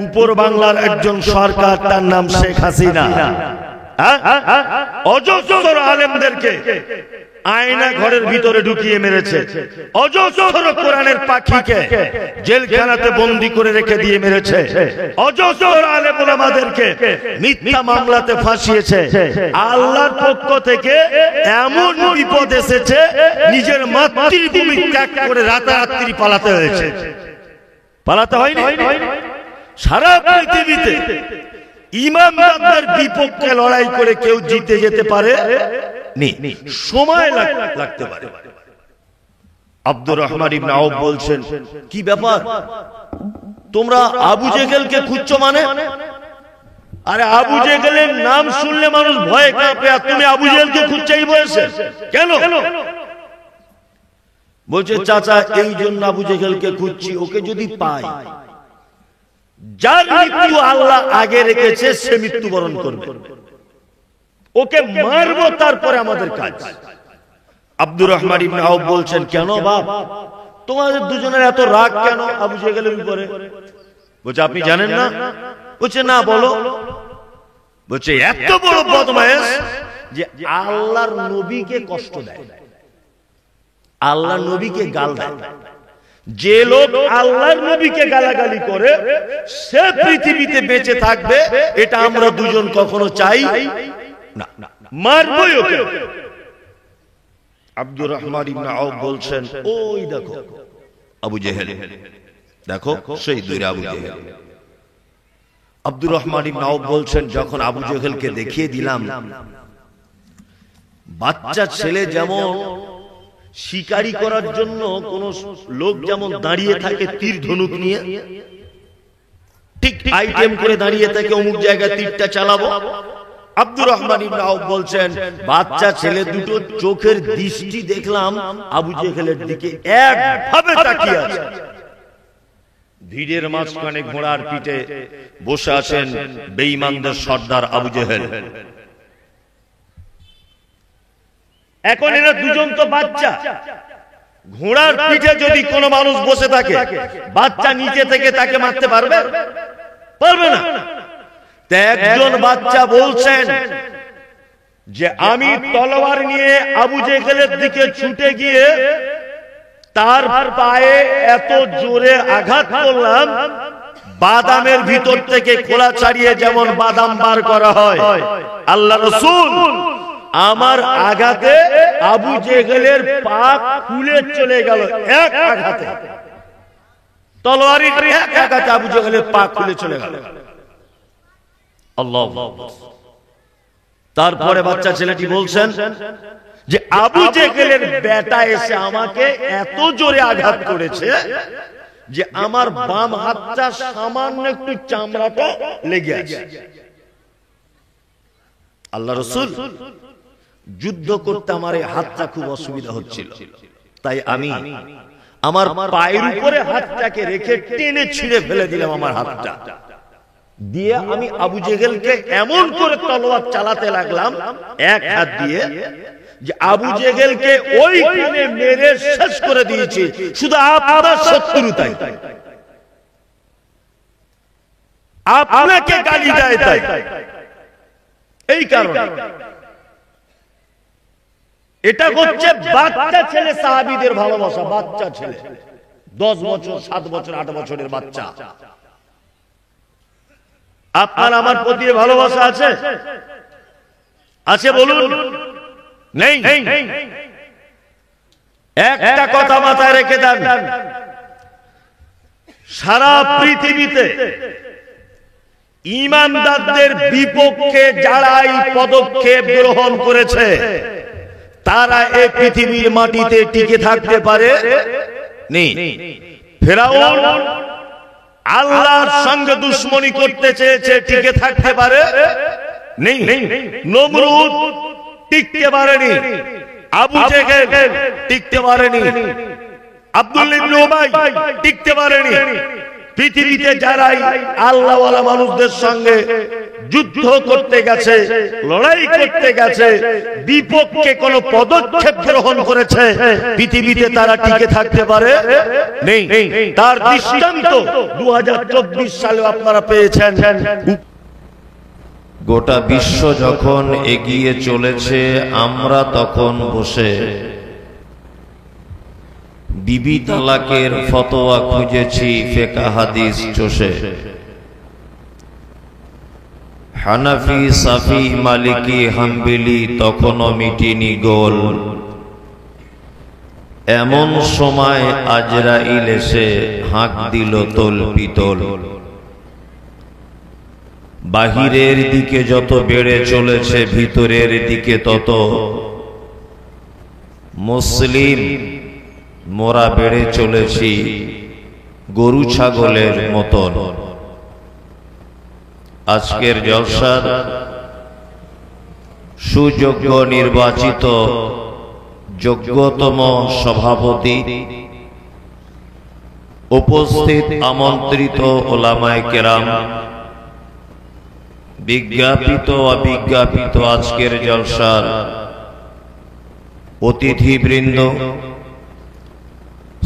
উপর বাংলার একজন সরকার, তার নাম শেখ হাসিনা, অজস্র আলেমদেরকে আয়না ঘরের ভিতরে ঢুকিয়ে মেরেছে, অজস্র কোরআনের পাখিকে জেলখানাতে বন্দী করে রেখে দিয়ে মেরেছে, অজস্র আলেম ওলামাদেরকে মিথ্যা মামলাতে ফাঁসিয়েছে। আল্লাহর পক্ষ থেকে এমন বিপদ এসেছে, নিজের মাতৃভূমি ত্যাগ করে রাতারাত্রি পালাতে হয়েছে। পালাতে হয়নি? সারা পৃথিবীতে ইমামদারদের বিপক্ষে লড়াই করে কেউ জিতে যেতে পারে নি, সময় লাগতে পারে। আব্দুর রহমান ইবনে আউফ বলছেন, কি ব্যাপার তোমরা আবু জেহেলকে খুঁজছো? মানে আরে আবু জেহেলের নাম শুনলে মানুষ ভয়ে কাঁপে, আর তুমি আবু জেহেলকে খুঁজছো এই বয়সে কেন? বলছে, চাচা এই জন্য আবু জেহেলকে খুঁজছি, ওকে যদি পাই, যার মৃত্যু আল্লাহ আগে রেখেছে সে মৃত্যুবরণ করবে, ওকে মারবো, তারপরে আমাদের কাজ। আব্দুর রহমান ইবনে আউফ বলছেন, কেন বাপ তোমাদের দুজনের এত রাগ কেন আবু জেহেলের উপরে? বলছে, আপনি জানেন না? বলছে, না বলো। বলছে, এত বড় বদমাইশ যে আল্লাহর নবীকে কষ্ট দেয়, আল্লাহর নবীকে গাল দেয়। যে লোক আল্লাহর নবীকে গালাগালি করে সে পৃথিবীতে বেঁচে থাকবে, এটা আমরা দুজন কখনো চাই না, মারবই ওকে। আব্দুর রহমান ইবনে আউফ বলছেন, ওই দেখো আবু জেহেল, দেখো সেই দূরে আবু জেহেল। আব্দুর রহমান ইবনে আউফ বলছেন, যখন আবু জেহেলকে দেখিয়ে দিলাম, বাচ্চা ছেলে যেমন শিকারি করার জন্য কোন লোক যেমন দাঁড়িয়ে থাকে তীর ধনুক নিয়ে, ঠিক আইটেম করে দাঁড়িয়ে থাকে, অমুক জায়গায় তীরটা চালাবো। আব্দুর রহমান ইবনে আউফ বলছেন, বাচ্চা ছেলে দুটো চোখের দৃষ্টি দেখলাম আবু জেহেলের দিকে একভাবে তাকিয়ে আছে। ভিড়ের মাঝখানে ঘোড়ার পিঠে বসে আছেন বেঈমানদের সর্দার আবু জেহেল। এখন এরা দুজন তো বাচ্চা, ঘোড়ার পিঠে যদি কোনো মানুষ বসে থাকে, বাচ্চা নিচে থেকে তাকে মারতে পারবে? পারবে না। একজন বাচ্চা বলছেন যে আমি তলোয়ার নিয়ে আবু জেহেলের দিকে ছুটে গিয়ে তার পায়ে এত জোরে আঘাত করলাম, বাদামের ভিতর থেকে খোলা ছাড়িয়ে যেমন বাদাম বার করা হয়, আল্লাহ রাসূল আমার আঘাতে আবু জেহেলের পা খুলে চলে গেল, এক আঘাতে, তলোয়ারের এক আঘাতে আবু জেহেলের পা খুলে চলে গেল। আল্লাহ। তারপরে বাচ্চা ছেলেটি বলছেন যে আবু জেহেলের বেটা এসে আমাকে এত জোরে আঘাত করেছে যে আমার বাম হাতটা সামান্য একটু চামড়াটা লেগে আছে। আল্লাহ রাসূল, যুদ্ধ করতে আমার এই হাতটা খুব অসুবিধা হচ্ছিল, তাই আমি আমার পায়ের উপরে হাতটাকে রেখে টেনে ছিঁড়ে ফেলে দিলাম আমার হাতটা দিয়ে। আমি আবু জেহেলকে এমন করে তলোয়ার চালাতে লাগলাম এক হাত দিয়ে যে আবু জেহেলকে ওইখানে মেরে শেষ করে দিয়েছি, শুধু আপনার শত্রুতাই, আপনাকে গালি দেয় তাই, এই কারণে। এটা হচ্ছে বাচ্চা ছেলে সাহাবীদের ভালোবাসা। বাচ্চা ছেলে 10 বছর, 7 বছর, 8 বছরের বাচ্চা। আপনার আমার প্রতি ভালোবাসা আছে? আছে বলুন? নেই? একটা কথা মাথায় রেখে দেন, সারা পৃথিবীতে ঈমানদারদের বিপক্ষে যারা এই পদক্ষেপ গ্রহণ করেছে তারা এই পৃথিবীর মাটিতে টিকে থাকতে পারে নি। ফিরআউন আল্লাহর সঙ্গে দুশমনি করতে চেয়েছে, টিকে থাকতে পারে নি। নমরুদ টিকতে পারেনি, আবু জেহেল টিকতে পারেনি, আব্দুল্লাহ ইবনে উবাই টিকতে পারেনি। পৃথিবীতে যারাই আল্লাহওয়ালা মানুষদের সঙ্গে যুদ্ধ করতে গেছে, লড়াই করতে গেছে, বিপক্ষে কোন পদক্ষেপ গ্রহণ করেছে, পৃথিবীতে তারা টিকে থাকতে পারে নেই। তার দৃষ্টান্ত 2024 সালে আপনারা পেয়েছেন। গোটা বিশ্ব যখন এগিয়ে চলেছে, আমরা তখন বসে বিবি তালাকের ফতোয়া খুঁজেছি ফিকহ হাদিস চষে। হানাফি, সাফি, মালিকি, হাম্বলি তখনও মিটিনি গোল। এমন সময় আজরাইল এসে হাঁক দিল তোল পিতল। বাহিরের দিকে যত বেড়ে চলেছে, ভিতরের দিকে তত মুসলিম মোরা বেড়ে চলেছি গরু ছাগলের মতন। আজকের জলসার সুযোগ্য নির্বাচিত যোগ্যতম সভাপতি, উপস্থিত আমন্ত্রিত ওলামায়ে কেরাম, বিজ্ঞাপিত অবিজ্ঞাপিত আজকের জলসার অতিথিবৃন্দ,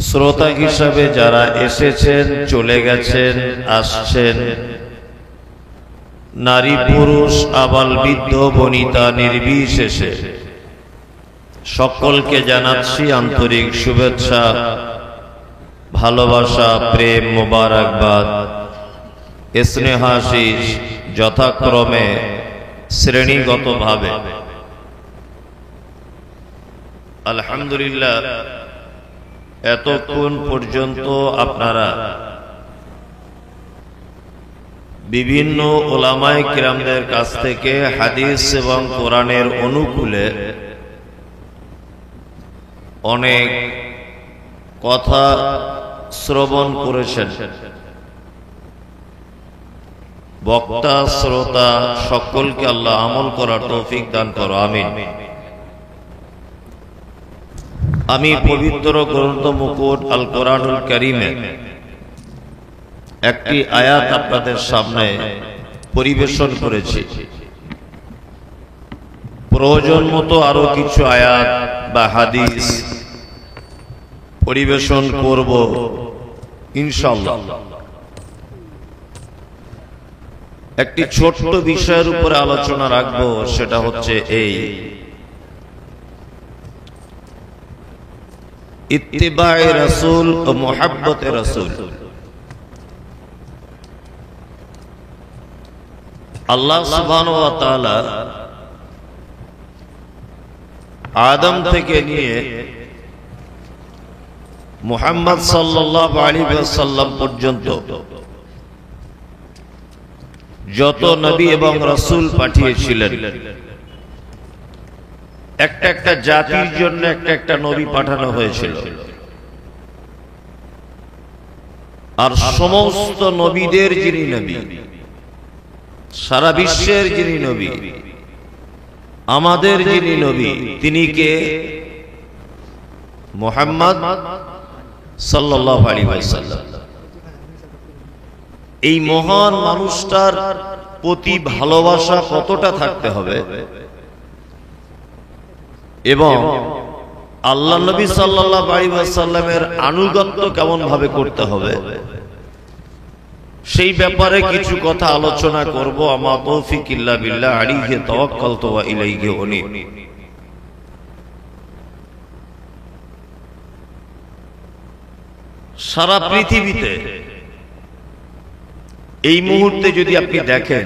শ্রোতা হিসাবে যারা এসেছেন, চলে গেছেন, আসছেন, নারী পুরুষ, আবাল বৃদ্ধ বনিতা নির্বিশেষে সকলকে জানাচ্ছি আন্তরিক শুভেচ্ছা, ভালোবাসা, প্রেম, মোবারকবাদ, স্নেহাশিস যথাক্রমে শ্রেণীগতভাবে। আলহামদুলিল্লাহ, এতক্ষণ পর্যন্ত আপনারা বিভিন্ন ওলামায়ে কিরামদের কাছ থেকে হাদিস এবং কোরআনের অনুকূলে অনেক কথা শ্রবণ করেছেন। বক্তা, শ্রোতা সকলকে আল্লাহ আমল করার তৌফিক দান করো, আমিন। আমি পবিত্র গ্রন্থ মুকুট আল কোরআনুল কারীমে একটি আয়াত আপনাদের সামনে পরিবেশন করেছি। প্রয়োজন মতো আরো কিছু আয়াত বা হাদিস পরিবেশন করব ইনশাআল্লাহ। একটি ছোট্ট বিষয়ের উপরে আলোচনা রাখবো, সেটা হচ্ছে এই ইত্তিবায়ে রাসূল ও মুহাব্বতে রাসূল। আল্লাহ সুবহানাহু ওয়া তাআলা আদম থেকে নিয়ে মুহাম্মদ সাল্লাল্লাহু আলাইহি ওয়াসাল্লাম পর্যন্ত যত নবী এবং রাসূল পাঠিয়েছিলেন, একটা একটা জাতির জন্য একটা একটা নবী পাঠানো হয়েছিল। আর সমস্ত নবীদের যিনি নবী, সারা বিশ্বের যিনি নবী, আমাদের যিনি নবী, তিনি কে? মুহাম্মদ সাল্লাল্লাহু আলাইহি ওয়াসাল্লাম। এই মহান মানুষটার প্রতি ভালোবাসা কতটা থাকতে হবে এবং আল্লাহ নবী সাল্লাল্লাহু আলাইহি ওয়াসাল্লামের আনুগত্য কেমন ভাবে করতে হবে, সেই ব্যাপারে কিছু কথা আলোচনা করব। আমা তৌফিক ইল্লা বিল্লাহ, আলাইহি তাওয়াক্কালতু ওয়া ইলাইহি উনীব। সারা পৃথিবীতে এই মুহূর্তে যদি আপনি দেখেন,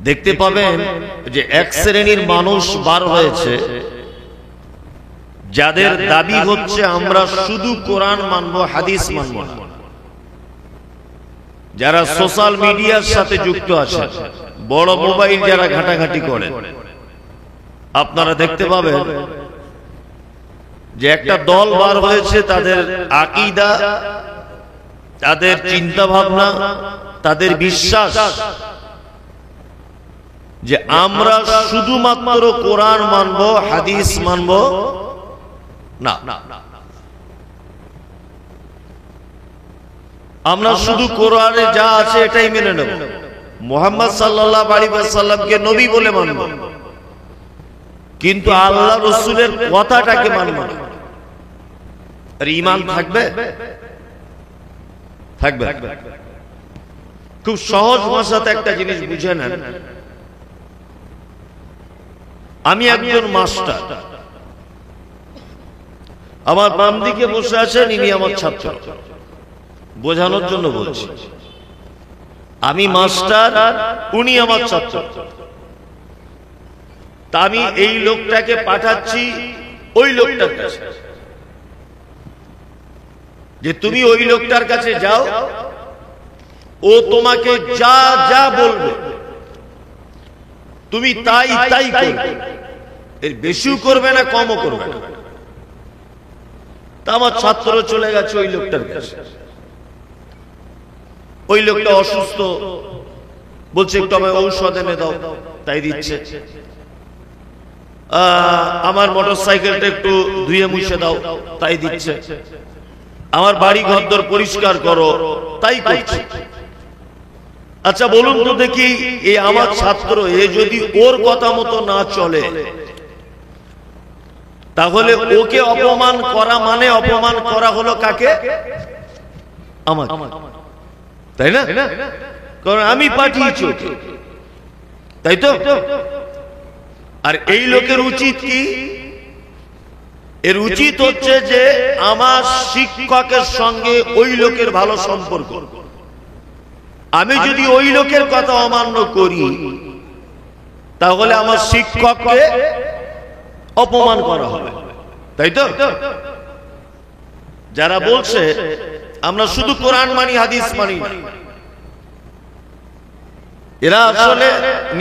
দেখতে পাবেন যে এক শ্রেণীর মানুষ বার হয়েছে যাদের দাবি হচ্ছে আমরা শুধু কোরআন মানব, হাদিস মানব না। যারা সোশ্যাল মিডিয়ার সাথে যুক্ত আছে, বড় মোবাইল যারা ঘাটাঘাটি করে, আপনারা দেখতে পাবেন যে একটা দল বার হয়েছে, তাদের আকীদা, তাদের চিন্তা ভাবনা, তাদের বিশ্বাস যে আমরা শুধুমাত্র কোরআন মানব, হাদিস মানব না, আমরা শুধু কোরআনে যা আছে এটাই মেনে নেব। মুহাম্মদ সাল্লাল্লাহু আলাইহি ওয়াসাল্লামকে নবী বলে মানব, কিন্তু আল্লাহ রাসূলের কথাটাকে মানব না। আর ঈমান থাকবে? থাকবে। খুব সহজ ভাষাতে একটা জিনিস বুঝে নেন। আমি একজন মাস্টার, আমার বাম দিকে বসে আছেন, ইনি আমার ছাত্র। বোঝানোর জন্য বলছি, আমি মাস্টার, উনি আমার ছাত্র। তা আমি এই লোকটাকে পাঠাচ্ছি ওই লোকটার কাছে, যে তুমি ওই লোকটার কাছে যাও, ও তোমাকে যা যা বলবে তুমি তাই তাই করবে, এর বেশিও করবে না কমও করবে না। তা আমার ছাত্র চলে গেছে ওই লোকটার কাছে। ওই লোকটা অসুস্থ, বলছে একটু আমায় ঔষধ এনে দাও, তাই দিচ্ছে। আমার মোটরসাইকেলটা একটু ধুয়ে মুছে দাও, তাই দিচ্ছে। আমার বাড়ি ঘরদোর পরিষ্কার করো, তাই করছে। আচ্ছা বলুন তো দেখি, এই আমার ছাত্র, এ যদি ওর কথা মতো না চলে, তাহলে ওকে অপমান করা মানে অপমান করা হলো কাকে? আমাকে, তাই না? কারণ আমি পাঠিয়েছি ওকে, তাই তো? আর এই লোকের উচিত কি? এর উচিত হচ্ছে যে আমার শিক্ষকের সঙ্গে ওই লোকের ভালো সম্পর্ক। আমি যদি ওই লোকের কথা অমান্য করি, তাহলে আমার শিক্ষককে অপমান করা হবে, তাই তো? যারা বলছে আমরা শুধু কোরআন মানি, হাদিস মানি না, এরা আসলে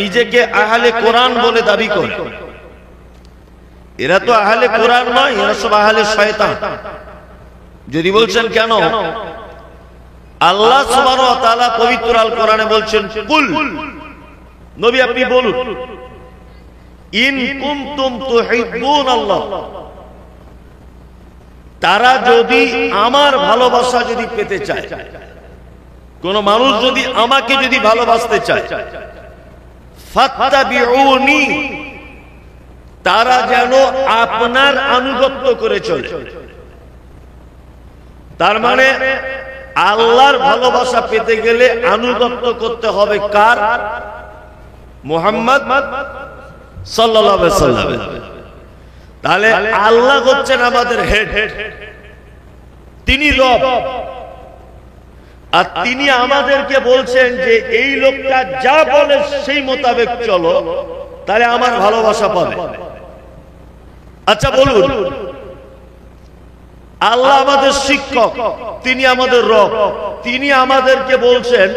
নিজেকে আহলে কোরআন বলে দাবি করে। এরা তো আহলে কোরআন নয়, এরা সব আহলে শয়তান। যদি বলছেন কেন, আল্লাহ সুবহানাহু ওয়া তাআলা পবিত্র আল কোরআনে বলছেন, কুল, নবী আপনি বলুন, ইন কুনতুম তুহিব্বুনাল্লাহ, তারা যদি আমার ভালোবাসা যদি পেতে চায়, কোন মানুষ যদি আমাকে যদি ভালোবাসতে চায়, ফাত্তাবিউনি, তারা যেন আপনার আনুগত্য করে চলে। তার মানে আল্লাহর ভালোবাসা পেতে গেলে আনুগত্য করতে হবে কার? মুহাম্মদ সাল্লাল্লাহু আলাইহি ওয়াসাল্লাম। তাহলে আল্লাহ হচ্ছেন আমাদের হেড, তিনি রব, আর তিনি আমাদেরকে বলছেন যে এই লোকটা যা বলে সেই মোতাবেক চলো, তাহলে আমার ভালোবাসা পাবে। আচ্ছা বলুন, আল্লাহ আমাদের শিক্ষক, তিনি আমাদের রব, তিনি আমাদেরকে বলছেন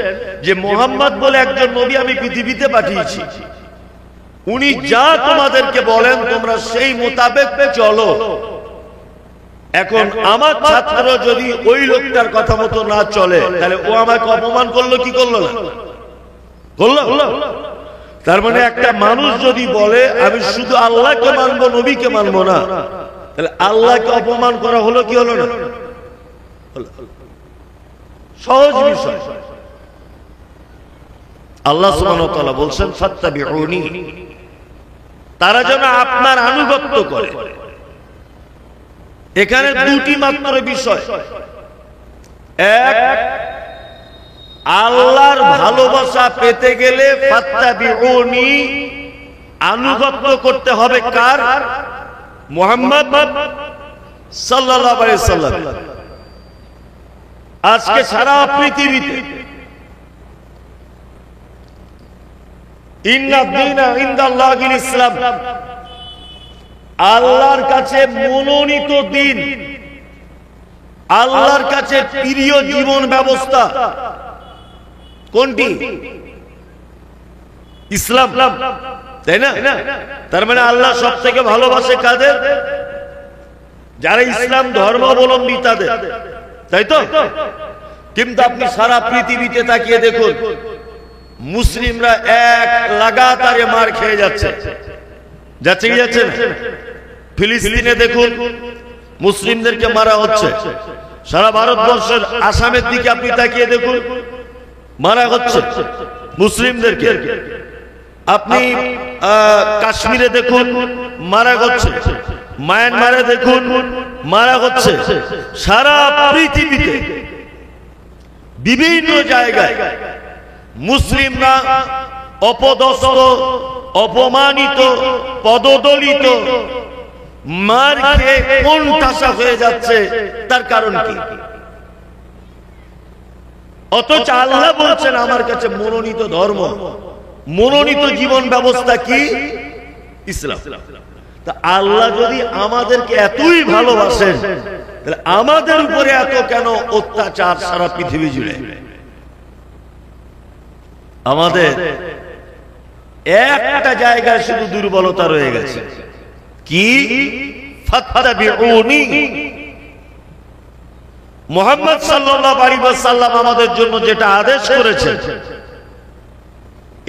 যে মুহাম্মদ বলে একজন নবী আমি পৃথিবীতে পাঠিয়েছি, উনি যা তোমাদেরকে বলেন তোমরা সেই মোতাবেক চলো। এখন আমার ছাত্র যদি ওই লোকটার কথা মতো না চলে, তাহলে ও আমাকে অপমান করলো কি করলো না? করলো। তার মানে একটা মানুষ যদি বলে আমি শুধু আল্লাহকে মানবো, নবীকে মানবো না, তাহলে আল্লাহকে অপমান করা হলো কি হলো না? সহজ বিষয়। আল্লাহ সুবহানাহু ওয়া তাআলা বলছেন ফাত্তাবিউনি, তারা যেন আপনার আনুগত্য করে। এখানে দুটি মাত্র বিষয়। এক, আল্লাহর ভালোবাসা পেতে গেলে ফাত্তাবিউনি, আনুগত্য করতে হবে কার? মুহাম্মদ সাল্লাল্লাহু আলাইহি ওয়াসাল্লাম। আজকে সারা পৃথিবীতে ইন্না দীনা ইনদাল্লাহিল ইসলাম, আল্লাহর কাছে মনোনীত দিন, আল্লাহর কাছে প্রিয় জীবন ব্যবস্থা কোনটি? ইসলাম, তাই না? তার মানে আল্লাহ সব থেকে ভালোবাসে কাদের? যারা ইসলাম ধর্মাবলম্বী তাদের, তাই তো? কিন্তু আপনি সারা পৃথিবীতে তাকিয়ে দেখুন, মুসলিমরা এক লাগাতারে মার খেয়ে যাচ্ছে, যাচ্ছে কি যাচ্ছে না? ফিলিস্তিনে দেখুন মুসলিমদেরকে মারা হচ্ছে। সারা ভারতবর্ষের আসামের দিকে আপনি তাকিয়ে দেখুন, মারা হচ্ছে। মুসলিমদেরকে। আপনি কাশ্মীরে দেখুন মারা হচ্ছে, মায়ানমারে দেখুন মারা হচ্ছে, সারা পৃথিবীতে বিভিন্ন জায়গায় মুসলিমরা অপদস্থ, অপমানিত, পদদলিত, মার খেয়ে কোন ঠাসা হয়ে যাচ্ছে। তার কারণ কি? অথচ আল্লাহ বলছেন আমার কাছে মনোনীত ধর্ম, মনোনীত জীবন ব্যবস্থা কি? ইসলাম। তা আল্লাহ যদি আমাদেরকে এতই ভালোবাসেন, তাহলে আমাদের উপরে এত কেন অত্যাচার সারা পৃথিবী জুড়ে? আমাদের একটা জায়গায় শুধু দুর্বলতা রয়ে গেছে, কি? ফাত্তাবিউনি। মুহাম্মদ সাল্লাল্লাহু আলাইহি ওয়াসাল্লাম আমাদের জন্য যেটা আদেশ করেছেন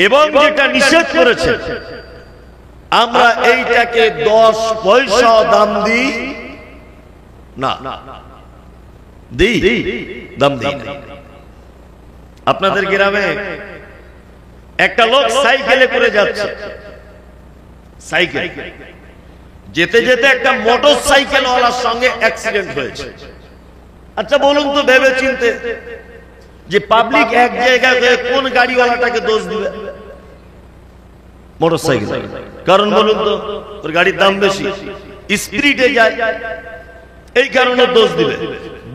এবং যেটা নিষেধ করেছেন, আমরা এইটাকে 10 পয়সা দাম দিই না, দাম দিই না। আপনাদের গ্রামে একটা লোক সাইকেলে করে যাচ্ছে, সাইকেল যেতে যেতে একটা মোটর সাইকেল ওয়ালার সঙ্গে অ্যাক্সিডেন্ট হয়েছে। আচ্ছা বলুন তো ভেবে চিনতে, যে পাবলিক এক জায়গায় হয়ে কোন গাড়িওয়ালাটাকে দোষ দিবে? Motor cycle. কারণ বলুন তো, ওর গাড়ির দাম বেশি, স্পিডে যায়, এই কারণে দোষ দিবে।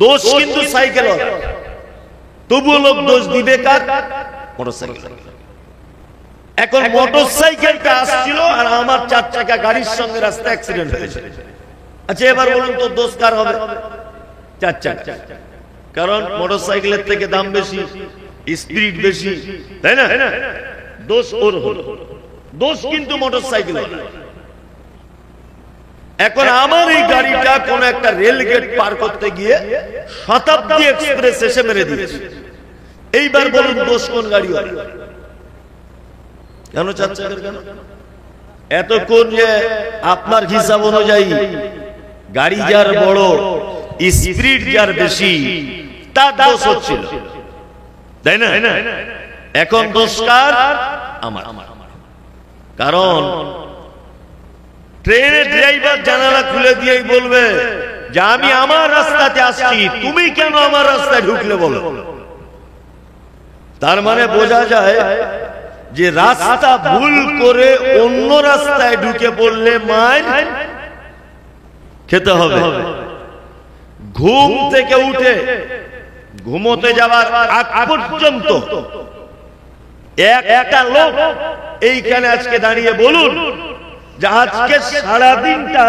দোষ কিন্তু সাইকেল ওয়ালা, তবুও লোক দোষ দিবে কার? Motor cycle. এখন মোটর সাইকেলটা আসছিল আর আমার 4 চাকা গাড়ির সঙ্গে রাস্তা অ্যাক্সিডেন্ট হয়েছে। আচ্ছা এবার বলুন তো দোষ কার হবে? 4 চাকা। কারণ মোটর সাইকেলের থেকে দাম বেশি, স্পিড বেশি, তাই না? দোষ ওর হলো, দোষ কিন্তু মোটর সাইকেল। এখন আমার এই গাড়িটা কোন একটা রেল গেট পার করতে গিয়ে শতাব্দী এক্সপ্রেস এসে মেরে দিয়েছে। এইবার বলুন দোষ কোন গাড়ি? কেন 4 চাকার? কেন এতক্ষণ যে আপনার হিসাব অনুযায়ী গাড়ি যার বড়, স্পিড যার বেশি, তার দোষ হচ্ছিল, তাই না? এখন দোষ কার? আমার। কারণ ট্রেনের ড্রাইভার জানালা খুলে দিয়েই বলবে যে আমি আমার রাস্তাতে আসছি, তুমি কেন আমার রাস্তায় ঢুকলে বলো। তার মানে বোঝা যায় যে রাস্তা ভুল করে অন্য রাস্তায় ঢুকে পড়লে মার খেতে হবে। ঘুম থেকে উঠে ঘুমোতে যাওয়ার আগ পর্যন্ত একটা লোক এইখানে আজকে দাঁড়িয়ে বলুন যে আজকে সারা দিনটা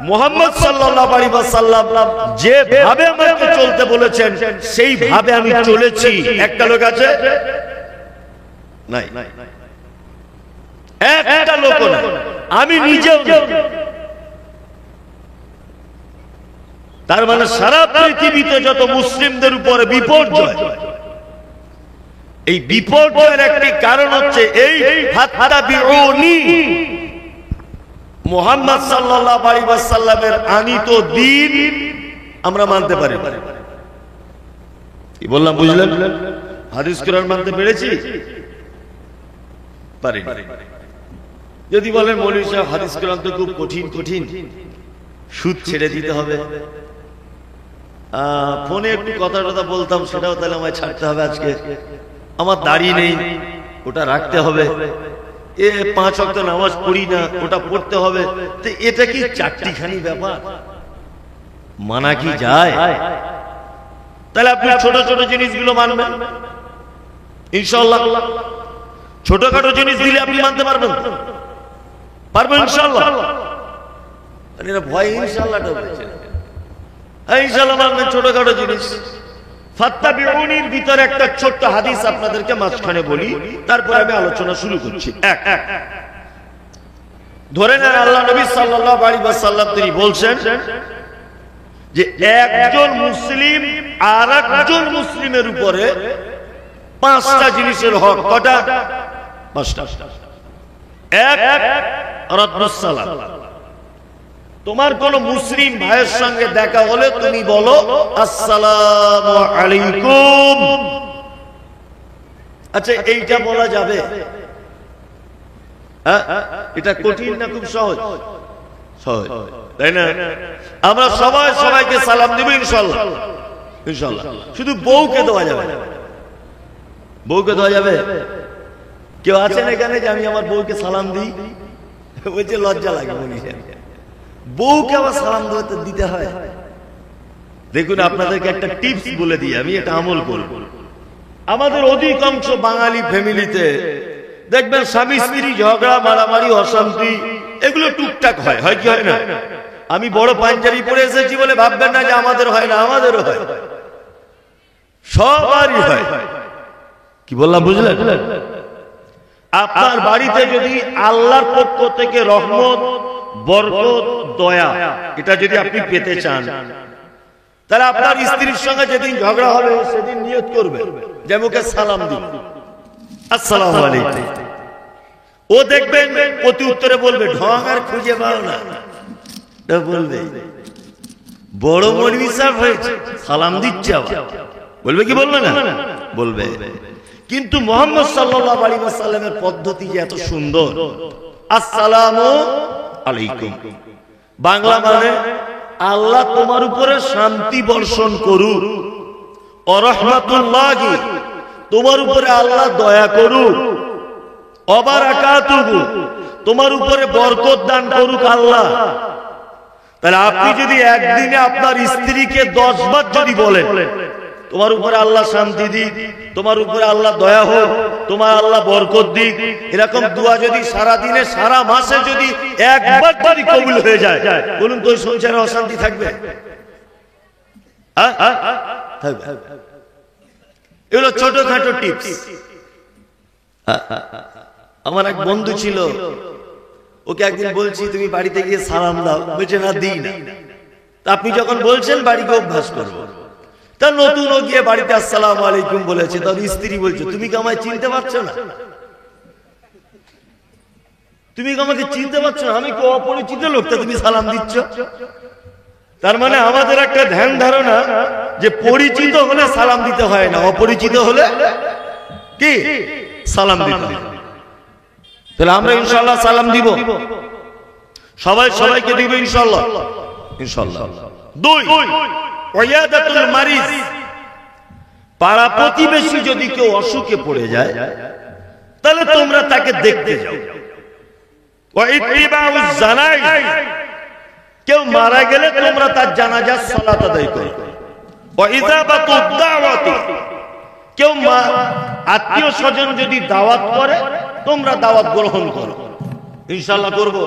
মুহাম্মদ সাল্লাল্লাহু আলাইহি ওয়াসাল্লাম যেভাবে আমাকে চলতে বলেছেন সেইভাবে আমি চলেছি, একটা লোক আছে? নাই, একটা লোক না, আমি নিজেও। তার মানে সারা পৃথিবীতে যত মুসলিমদের উপরে বিপর্যয়, এই বিপর্যয়ের একটি কারণ হচ্ছে এই ফাত্তাবিউনি, মুহাম্মদ সাল্লাল্লাহু আলাইহি ওয়াসাল্লামের আনিত দ্বীন আমরা মানতে পারি। কি বললাম বুঝলেন? হাদিস কোরআন মানতে পেরেছি? পারি। যদি বলেন মৌলভী সাহেব হাদিস কোরআন তো খুব কঠিন কঠিন, সুদ ছেড়ে দিতে হবে, ফোনে একটু কথা টথা বলতাম সেটাও তাহলে আমায় ছাড়তে হবে, আজকে আমার দাড়ি নেই ওটা রাখতে হবে, 5 ওয়াক্ত নামাজ পড়ি না ওটা পড়তে হবে, তো এটা কি 4টিখানি ব্যাপার? মানা কি যায়? তাহলে আপনি ছোট ছোট জিনিসগুলো মানবেন ইনশাআল্লাহ। ছোটখাটো জিনিস দিলে আপনি মানতে পারবেন? পারবেন ইনশাআল্লাহ? ভয় ইনশাআল্লাহটা বলছে, ইনশাআল্লাহ মানবেন ছোটখাটো জিনিস। ফাত্তাবিউনির ভিতরে একটা ছোট্ট হাদিস আপনাদেরকে মাঝখানে বলি, তারপর আমি আলোচনা শুরু করছি। ধরে নেন আল্লাহ নবী সাল্লাল্লাহু আলাইহি ওয়াসাল্লাম তিনি বলছেন যে একজন মুসলিম আরেকজন মুসলিমের উপরে 5টা জিনিসের হক। কটা? 5টা। এক, রাদ্দুস সালাম। তোমার কোন মুসলিম ভাইয়ের সঙ্গে দেখা হলে তুমি বলো আসসালামু আলাইকুম, আচ্ছা এইটা বলা যাবে? এটা কঠিন না খুব সহজ? সহজ, তাই না? আমরা সবাই সবাইকে সালাম দিব ইনশাআল্লাহ। ইনশাআল্লাহ শুধু বউকে দেওয়া যাবে না। বউকে দেওয়া যাবে? কেউ আছেন এখানে যে আমি আমার বউকে সালাম দিই? বলছে লজ্জা লাগে। বলি বউকে আবার সালাম দিতে হয়? দেখুন আপনাদেরকে একটা টিপস বলে দিই, আমি এটা আমল করব। আমাদের অধিকাংশ বাঙালি ফ্যামিলিতে দেখবেন স্বামী স্ত্রী ঝগড়া, মারামারি, অশান্তি এগুলো টুকটাক হয়। হয় কি হয় না? আমি বড় পাঞ্জাবি পরে এসেছি বলে ভাববেন না যে আমাদের হয় না, আমাদেরও হয়, সবারই হয়। কি বললাম বুঝলেন? আপনার বাড়িতে যদি আল্লাহর পক্ষ থেকে রহমত, বরকত, দয়া এটা যদি আপনি পেতে চান, তাহলে আপনার স্ত্রীর সঙ্গে যেদিন ঝগড়া হবে সেদিন নিয়ত করবে যে মুখে সালাম দিব, আসসালামু আলাইকুম। ও দেখবেন প্রতি উত্তরে বলবে ঢং আর খুঁজে পাও না, বলবে বড় মৌলভী সাহেব হয়েছে সালাম দিচ্ছে আবার। বলবে কি বলবে না? বলবে। কিন্তু মুহাম্মদ সাল্লাল্লাহু আলাইহি ওয়াসাল্লামের পদ্ধতি যে এত সুন্দর, আসসালামু আলাইকুম বাংলা মানে আল্লাহ তোমার উপরে শান্তি বর্ষণ করুক, ও রাহমাতুল্লাহি তোমার উপরে আল্লাহ দয়া করুক, ও বারাকাতুহু তোমার উপরে বরকত দান করুক আল্লাহ। তাহলে আপনি যদি একদিনে আপনার স্ত্রীকে 10 বার যদি বলেন তোমার উপরে আল্লাহ শান্তি দিক, তোমার উপরে আল্লাহ দয়া হোক, তোমার আল্লাহ বরকত দিক, এরকম দোয়া যদি সারা দিনে সারা মাসে যদি একবার যদি কবুল হয়ে যায়, বলুন তো ওই সংসারে অশান্তি থাকবে? এগুলো ছোটখাটো টিপস। আমার এক বন্ধু ছিল, ওকে একদিন বলছি তুমি বাড়িতে গিয়ে সালাম দাও, বলছে না দিই না। আপনি যখন বলছেন বাড়িকে অভ্যাস করবো, তা নতুন ও গিয়ে বাড়িতে আসসালামু আলাইকুম বলেছে, তার স্ত্রী বলছে তুমি কি আমায় চিনতে পারছো না? তুমি কি আমাকে চিনতে পারছো না? আমি কি অপরিচিত লোকটা তুমি সালাম দিচ্ছ? তার মানে আমাদের একটা ধ্যান ধারণা যে পরিচিত হলে সালাম দিতে হয় না, অপরিচিত হলে কি সালাম দিতে হয়। তাহলে আমরা ইনশাআল্লাহ সালাম দিব, সবাই সবাইকে দিব ইনশাআল্লাহ। ইনশাআল্লাহ। 2 ওয়ায়াদাতুল মারিজ, পাড়া প্রতিবেশী যদি কেউ অসুখে পড়ে যায় তাহলে তোমরা তাকে দেখতে যাও। ওয়া ইত্তিবাউজ জানাইজ, কেউ মারা গেলে তোমরা তার জানাজার সালাত আদায় করো। ওয়া ইজাবাতুদ দাওয়াতি, কেউ আত্মীয় স্বজন যদি দাওয়াত করে তোমরা দাওয়াত গ্রহণ করো। ইনশাআল্লাহ করব।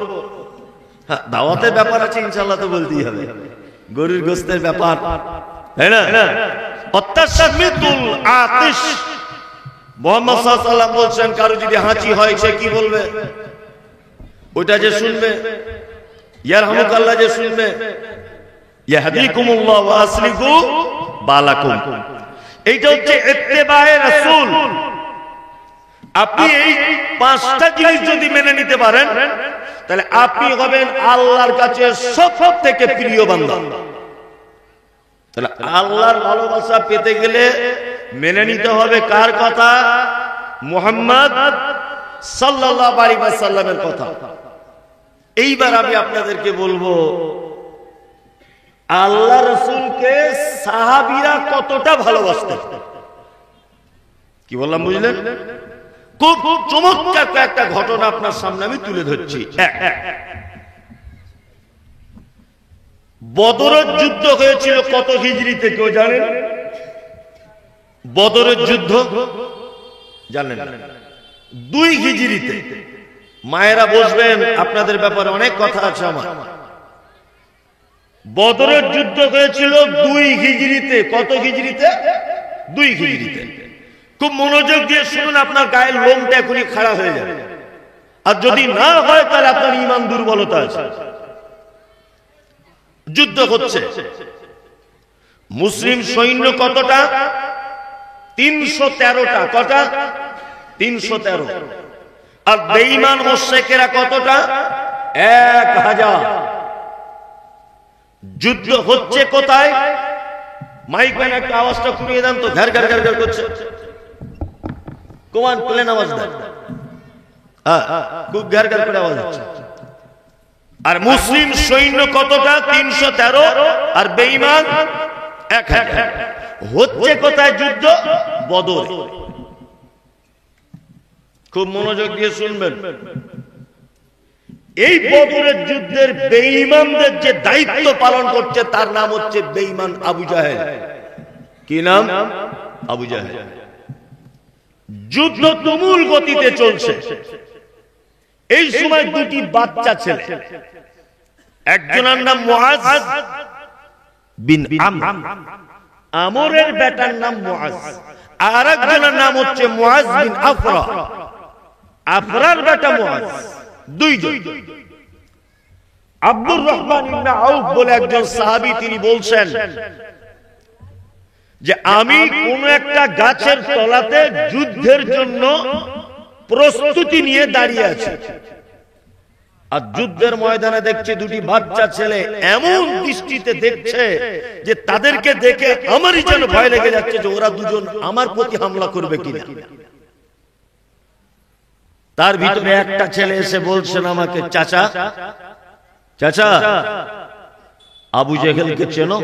হ্যাঁ, দাওয়াতের ব্যাপার আছে, ইনশাআল্লাহ তো বলতেই হবে। গরুর গোশতের ব্যাপার, তাই না? অত্তাশমিতুল আতিশ, মুহাম্মদ সাল্লাল্লাহু আলাইহি ওয়াসাল্লাম বলছেন কারো যদি হাঁচি হয় সে কি বলবে? ওটা যে শুনবে, ইয়ারহামুকাল্লাহ যে শুনবে, ইয়াহদিকুমুল্লাহ ওয়া আসলিহু বালাকুম, এইটা হচ্ছে ইত্তেবায়ে রাসূল। আপনি এই 5টা জিনিস যদি মেনে নিতে পারেন তাহলে আপনি হবেন আল্লাহর কাছে সবথেকে প্রিয় বান্দা। তাহলে আল্লাহর ভালোবাসা পেতে গেলে মেনে নিতে হবে কার কথা? মুহাম্মদ সাল্লাল্লাহু আলাইহি ওয়াসাল্লামের কথা। এইবার আমি আপনাদেরকে বলবো আল্লাহ রাসূলকে সাহাবীরা কতটা ভালোবাসতেন। কি বললাম বুঝলেন? খুব চমৎকার একটা ঘটনা আপনার সামনে আমি তুলে ধরছি। বদরের যুদ্ধ হয়েছিল কত হিজরিতে কেউ জানেন? বদরের যুদ্ধ জানেন? 2 হিজরিতে। মায়েরা বসবেন, আপনাদের ব্যাপারে অনেক কথা আছে আমার। বদরের যুদ্ধ হয়েছিল 2 হিজরিতে। কত হিজরিতে? 2 হিজরিতে। খুব মনোযোগ দিয়ে শুনুন, আপনার গায়ের লোমটা এখনই খাড়া হয়ে যাবে। আর যদি না হয় তাহলে আপনার ঈমান দুর্বলতা আছে। যুদ্ধ হচ্ছে, মুসলিম সৈন্য কতটা? 313টা। কটা? 313। আর বেঈমান মুশরিকেরা কতটা? 1000। যুদ্ধ হচ্ছে কোথায়? মাইক ম্যান একটা আওয়াজটা কমিয়ে দেন তো, ঘর ঘর ঘর ঘর করছে। কমান প্লেন আওয়াজ দেয়, খুব গার গার করে আওয়াজ হচ্ছে। আর মুসলিম সৈন্য কতটা? 313, আর বেঈমান 1000। হচ্ছে কোথায় যুদ্ধ? বদরে। খুব মনোযোগ দিয়ে শুনবেন। এই বদরের যুদ্ধের বেঈমানদের যে দায়িত্ব পালন করছে তার নাম হচ্ছে বেঈমান আবু জাহেল। কি নাম? আবু জাহেল। যুদ্ধ তুমুল গতিতে চলছে। এই সময় দুটি বাচ্চা ছেলে, একজনের নাম মুআজ বিন আমরের বেটার নাম মুআজ, আর একজনের নাম হচ্ছে মুআজ বিন আফরা, আফরার বেটা মুআজ। দুইজন। আব্দুর রহমান ইবনে আউফ বলে একজন সাহাবী, তিনি বলছেন যে আমি কোন একটা গাছের তলাতে যুদ্ধের জন্য প্রস্তুতি নিয়ে দাঁড়িয়ে আছি, আর যুদ্ধের ময়দানে দেখছি দুটি বাচ্চা ছেলে এমন দৃষ্টিতে দেখছে যে তাদেরকে দেখে আমারই যেন ভয় লেগে যাচ্ছে যে ওরা দুজন আমার প্রতি হামলা করবে কিনা। তার ভিতরে একটা ছেলে এসে বলছেন আমাকে, চাচা চাচা আবু জেহেলকে চেনো?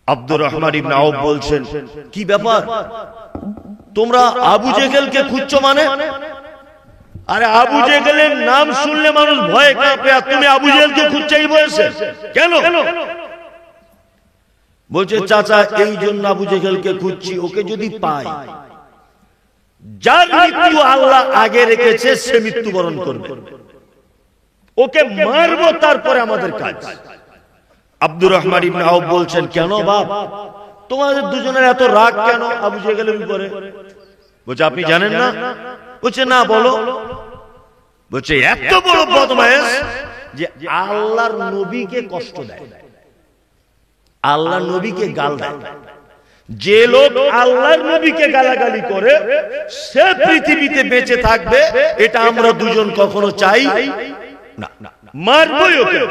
আব্দুর রহমান ইবনে আউফ বলছেন, কি ব্যাপার, তোমরা আবু জেহেলকে খুঁজছো মানে? আরে আবু জেহেলের নাম শুনলে মানুষ ভয়ে কাঁপে, আর তুমি আবু জেহেলকে খুঁজছো এই বয়সে কেন? বলছে, চাচা এই জন্য আবু জেহেলকে খুঁজছি, ওকে যদি পাই, যার মৃত্যু আল্লাহ আগে রেখেছে সে মৃত্যুবরণ করবে, ওকে মারবো, তারপরে আমাদের কাজ। আব্দুর রহমান ইবনে আউফ বলছেন, কেন বাপ, তোমাদের দুজনের এত রাগ কেন আবু জেহেলের উপরে? বলছে, আপনি জানেন না? বলছে, না বলো। বলছে, এত বড় বদমাইশ যে আল্লাহর নবীকে কষ্ট দেয়, আল্লাহর নবীকে গাল দেয়। যে লোক আল্লাহর নবীকে গালাগালি করে সে পৃথিবীতে বেঁচে থাকবে, এটা আমরা দুজন কখনো চাই না, মারবই ওকে।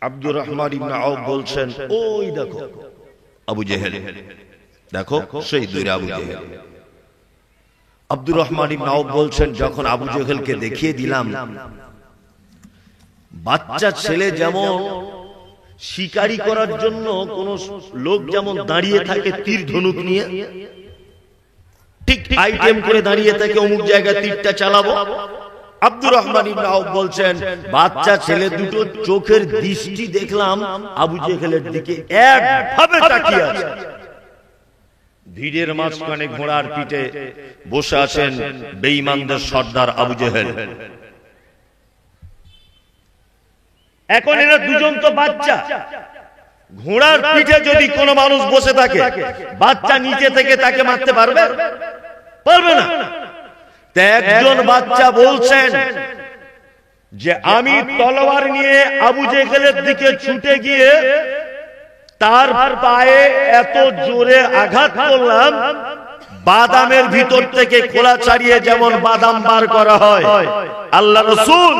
আব্দুর রহমান ইবনে আউফ বলছেন, ওই দেখো আবু জেহেল, দেখো সেই দুই আবু জেহেল। আব্দুর রহমান ইবনে আউফ বলছেন, যখন আবু জেহেলকে দেখিয়ে দিলাম, বাচ্চা ছেলে যেমন শিকারি করার জন্য কোন লোক যেমন দাঁড়িয়ে থাকে তীর ধনুক নিয়ে, ঠিক আইটেম করে দাঁড়িয়ে থাকে অমুক জায়গায় তীরটা চালাবো। আব্দুর রহমান ইবনে আউফ বলছেন, বাচ্চা ছেলে দুটো চোখের দৃষ্টি দেখলাম আবু জেহেলের দিকে একভাবে তাকিয়ে আছে। ভিড়ের মাঝখানে ঘোড়ার পিঠে বসে আছেন বেঈমানদের সর্দার আবু জেহেল। এখন এরা দুজন তো বাচ্চা, ঘোড়ার পিঠে যদি কোনো মানুষ বসে থাকে, বাচ্চা নিচে থেকে তাকে মারতে পারবে? পারবে না। একজন বাচ্চা বলছেন যে আমি তলোয়ার নিয়ে আবু জেহেলের দিকে ছুটে গিয়ে তার পায়ে এত জোরে আঘাত করলাম, বাদামের ভিতর থেকে খোলা ছাড়িয়ে যেমন বাদাম বার করা হয়, আল্লাহ রাসূল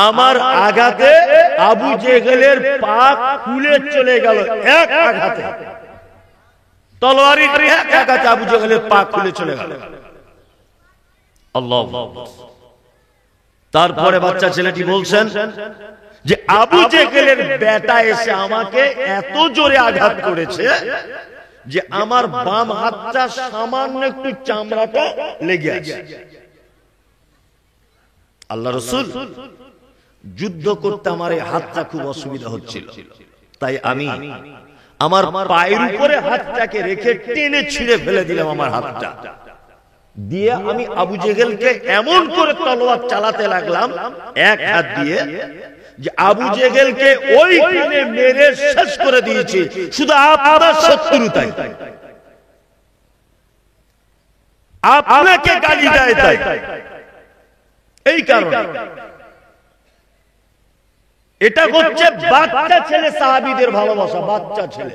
আমার আঘাতে আবু জেহেলের পা খুলে চলে গেল, এক আঘাতে, তলোয়ারের এক আঘাতে আবু জেহেলের পা খুলে চলে গেল। আল্লাহ। তারপরে বাচ্চা ছেলেটি বলছেন যে আবু জেহেলের বেটা এসে আমাকে এত জোরে আঘাত করেছে যে আমার বাম হাতটা সামান্য একটু চামড়াটা লেগে আছে। আল্লাহ রাসূল, যুদ্ধ করতে আমার এই হাতটা খুব অসুবিধা হচ্ছিল, তাই আমি আমার পায়ের উপরে হাতটাকে রেখে টেনে ছিঁড়ে ফেলে দিলাম আমার হাতটা দিয়ে। আমি আবু জেহেলকে এমন করে তলোয়ার চালাতে লাগলাম এক হাত দিয়ে যে আবু জেহেলকে ওইখানে মেরে শেষ করে দিয়েছি, শুধু আপনার শত্রুতাই, আপনাকে গালি দেয় তাই, এই কারণে। এটা হচ্ছে বাচ্চা ছেলে সাহাবীদের ভালোবাসা। বাচ্চা ছেলে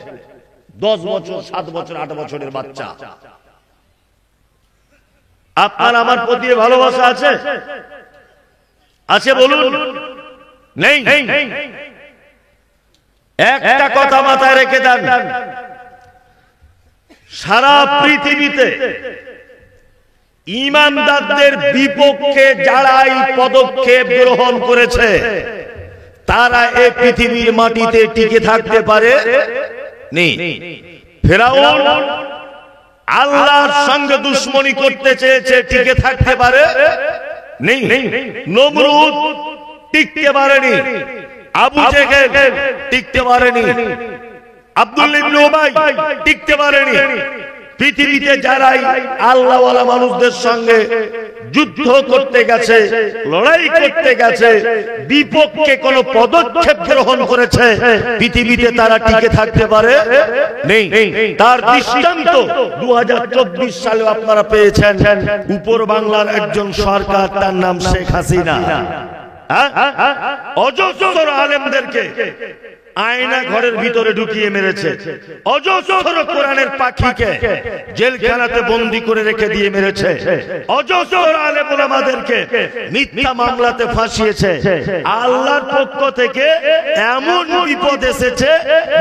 10 বছর 7 বছর 8 বছরের বাচ্চা। আপনার আমার প্রতি ভালোবাসা আছে? আছে বলুন? নেই? একটা কথা মাথায় রেখে দেন, সারা পৃথিবীতে ঈমানদারদের বিপক্ষে যারাই পদক্ষেপ গ্রহণ করেছে তারা এই পৃথিবীর মাটিতে টিকে থাকতে পারে নি। ফিরআউন আল্লাহর সঙ্গে দুশমনি করতে চেয়েছে, টিকে থাকতে পারে নেই। নমরুদ টিকতে পারেনি, আবু জেহেল টিকতে পারেনি, আব্দুল্লাহ ইবনে উবাই টিকতে পারেনি। পৃথিবীতে যারাই আল্লাহওয়ালা মানুষদের সঙ্গে যুদ্ধ করতে গেছে, লড়াই করতে গেছে, বিপক্ষে কোন পদক্ষেপ গ্রহণ করেছে, পৃথিবীতে তারা টিকে থাকতে পারে নেই। তার দৃষ্টান্ত 2024 সালে আপনারা পেয়েছেন। উপর বাংলার একজন সরকার, তার নাম শেখ হাসিনা, অজস্র আলেমদেরকে আয়না ঘরের ভিতরে ঢুকিয়ে মেরেছে, অজস্র কোরআনের পাখিকে জেলখানাতে বন্দী করে রেখে দিয়ে মেরেছে, অজস্র আলেম ওলামাদেরকে মিথ্যা মামলাতে ফাঁসিয়েছে। আল্লাহর পক্ষ থেকে এমন বিপদ এসেছে,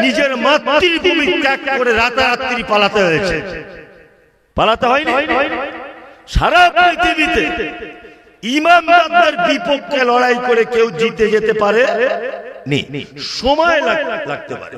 নিজের মাতৃভূমি ত্যাগ করে রাতারাত্রি পালাতে হয়েছে। পালাতে হয়নি। সারা পৃথিবীতে ঈমানদারদের বিপক্ষে লড়াই করে কেউ জিতে যেতে পারে নি, সময় লাগতে পারে।